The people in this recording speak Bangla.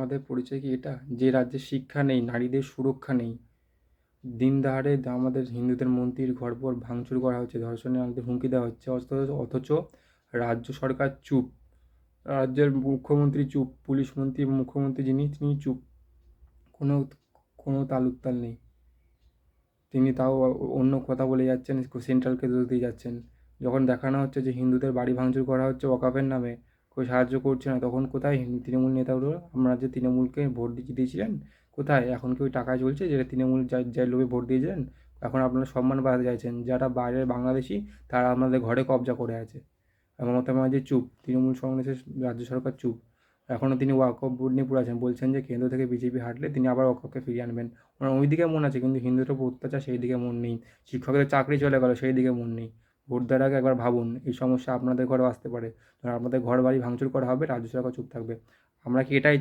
আমাদের পরিচয় কি এটা, যে রাজ্যে শিক্ষা নেই, নারীদের সুরক্ষা নেই, দিন দহাড়ে আমাদের হিন্দুদের মন্দির ঘরপর ভাঙচুর করা হচ্ছে, ধর্ষণে আমাদের হুমকি দেওয়া হচ্ছে, অথচ রাজ্য সরকার চুপ, রাজ্যের মুখ্যমন্ত্রী চুপ, পুলিশ মন্ত্রী মুখ্যমন্ত্রী যিনি তিনি চুপ, কোনো কোনো তালুকতাল নেই। তিনি তাও অন্য কথা বলে যাচ্ছেন, সেন্ট্রালকে দোষ দিয়ে যাচ্ছেন। যখন দেখানো হচ্ছে যে হিন্দুদের বাড়ি ভাঙচুর করা হচ্ছে ওয়াকাফের নামে, কেউ সাহায্য করছে না, তখন কোথায় তৃণমূল নেতাগুলো? আপনারা যে তৃণমূলকে ভোট দিয়েছিলেন, কোথায়? এখন কি ওই টাকায় চলছে যেটা তৃণমূল যার লোভে ভোট দিয়েছিলেন? এখন আপনারা সম্মান বাড়াতে চাইছেন, যারা বাইরের বাংলাদেশি তারা আপনাদের ঘরে কবজা করে আছে। আর মমতা ব্যানার্জি চুপ, তৃণমূল কংগ্রেসের রাজ্য সরকার চুপ। এখনও তিনি ওয়াকফ বোর্ড নিয়ে পড়ে আছেন, বলছেন যে কেন্দ্র থেকে বিজেপি হাঁটলে তিনি আবার ওয়াকফকে ফিরিয়ে আনবেন। ওনার ওই দিকে মন আছে, কিন্তু হিন্দুদের উপর অত্যাচার সেই দিকে মন নেই। শিক্ষকদের চাকরি চলে গেল, সেই দিকে মন নেই। ভোট দেওয়ার আগে একবার ভাবুন, এই সমস্যা আপনাদের ঘরেও আসতে পারে। যখন আপনাদের ঘর বাড়ি ভাঙচুর করা হবে, রাজ্য সরকার চুপ থাকবে। আমরা কি এটাই